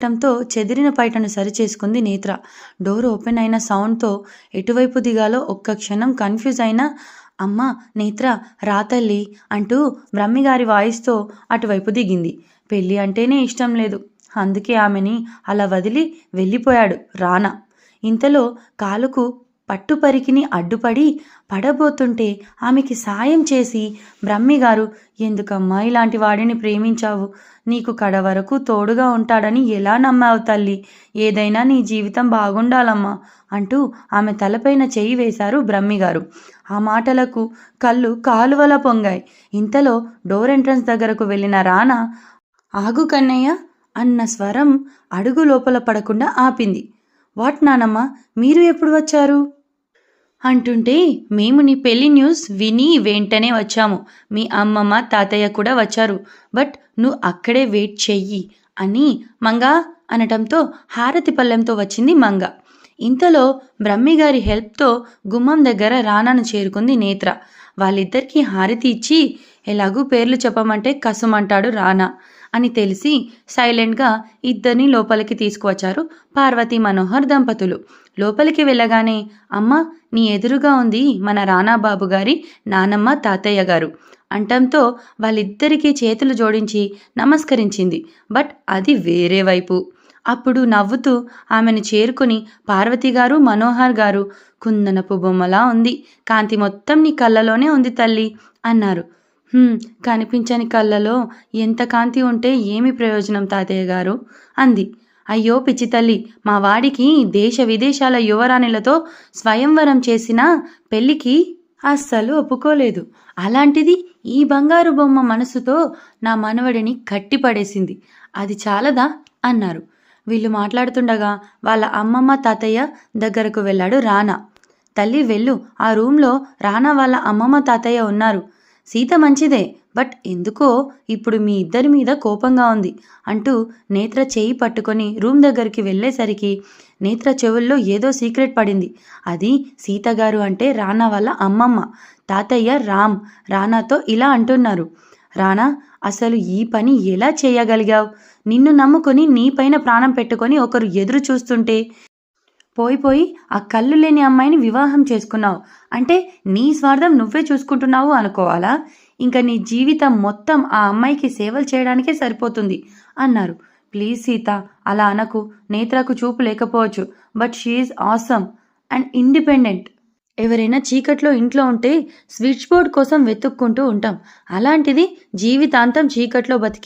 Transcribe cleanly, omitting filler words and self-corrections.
టంతో చెదిరిన పైటను సరిచేసుకుంది నేత్ర. Door open అయిన సౌండ్తో ఎటువైపు దిగాలో ఒక్క క్షణం కన్ఫ్యూజ్ అయినా అమ్మా నేత్ర రా తల్లి అంటూ బ్రహ్మిగారి వాయిస్తో అటువైపు దిగింది. పెళ్ళి అంటేనే ఇష్టం లేదు. అందుకే ఆమెని అలా వదిలి వెళ్ళిపోయాడు రానా. ఇంతలో కాలుకు పట్టుపరికిని అడ్డుపడి పడబోతుంటే ఆమెకి సాయం చేసి బ్రహ్మిగారు, ఎందుకమ్మా ఇలాంటి వాడిని ప్రేమించావు? నీకు కడ వరకు తోడుగా ఉంటాడని ఎలా నమ్మావు తల్లి? ఏదైనా నీ జీవితం బాగుండాలమ్మా అంటూ ఆమె తలపైన చెయ్యి వేశారు బ్రహ్మిగారు. ఆ మాటలకు కళ్ళు కాలువలా పొంగాయి. ఇంతలో డోర్ ఎంట్రన్స్ దగ్గరకు వెళ్ళిన రానా, ఆగు కన్నయ్య అన్న స్వరం అడుగు లోపల పడకుండా ఆపింది. వాట్ నానమ్మ, మీరు ఎప్పుడు వచ్చారు అంటుంటే, మేము నీ పెళ్లి న్యూస్ విని వెంటనే వచ్చాము. మీ అమ్మమ్మ తాతయ్య కూడా వచ్చారు. బట్ నువ్వు అక్కడే వెయిట్ చెయ్యి అని మంగా అనటంతో హారతి పళ్ళెంతో వచ్చింది మంగ. ఇంతలో బ్రహ్మిగారి హెల్ప్తో గుమ్మం దగ్గర రానాను చేరుకుంది నేత్ర. వాళ్ళిద్దరికీ హారతి ఇచ్చి, ఎలాగూ పేర్లు చెప్పమంటే కసుమంటాడు రానా అని తెలిసి సైలెంట్గా ఇద్దరిని లోపలికి తీసుకువచ్చారు పార్వతీ మనోహర్ దంపతులు. లోపలికి వెళ్ళగానే, అమ్మ నీ ఎదురుగా ఉంది మన రానాబాబు గారి నానమ్మ తాతయ్య గారు అంటంతో వాళ్ళిద్దరికీ చేతులు జోడించి నమస్కరించింది. బట్ అది వేరే వైపు. అప్పుడు నవ్వుతూ ఆమెను చేరుకుని, పార్వతి గారు మనోహర్ గారు, కుందనపు బొమ్మలా ఉంది, కాంతి మొత్తం నీ కళ్ళలోనే ఉంది తల్లి అన్నారు. కనిపించని కళ్ళలో ఎంత కాంతి ఉంటే ఏమి ప్రయోజనం తాతయ్య గారు అంది. అయ్యో పిచ్చి తల్లి, మా వాడికి దేశ విదేశాల యువరాణులతో స్వయంవరం చేసిన పెళ్ళికి అస్సలు ఒప్పుకోలేదు. అలాంటిది ఈ బంగారు బొమ్మ మనసుతో నా మనవడిని కట్టిపడేసింది. అది చాలదా అన్నారు. వీళ్ళు మాట్లాడుతుండగా వాళ్ళ అమ్మమ్మ తాతయ్య దగ్గరకు వెళ్ళాడు రానా. తల్లి వెళ్ళు, ఆ రూమ్లో రానా వాళ్ళ అమ్మమ్మ తాతయ్య ఉన్నారు. సీత మంచిదే, బట్ ఎందుకో ఇప్పుడు మీ ఇద్దరి మీద కోపంగా ఉంది అంటూ నేత్ర చేయి పట్టుకొని రూమ్ దగ్గరికి వెళ్ళేసరికి నేత్ర చెవుల్లో ఏదో సీక్రెట్ పడింది. అది సీతగారు అంటే రానా వాళ్ళ అమ్మమ్మ. తాతయ్య రామ్ రానాతో ఇలా అంటున్నారు, రానా అసలు ఈ పని ఎలా చేయగలిగావు? నిన్ను నమ్ముకొని నీ పైన ప్రాణం పెట్టుకొని ఒకరు ఎదురు చూస్తుంటే పోయి ఆ కళ్ళు లేని అమ్మాయిని వివాహం చేసుకున్నావు అంటే నీ స్వార్థం నువ్వే చూసుకుంటున్నావు అనుకోవాలా? ఇంకా నీ జీవితం మొత్తం ఆ అమ్మాయికి సేవలు చేయడానికే సరిపోతుంది అన్నారు. ప్లీజ్ సీత అలా అనకు. నేత్రకు చూపు లేకపోవచ్చు, but she's awesome and independent. ఎవరైనా చీకట్లో ఇంట్లో ఉంటే స్విచ్ బోర్డ్ కోసం వెతుక్కుంటూ ఉంటాం. అలాంటిది జీవితాంతం చీకట్లో బతికే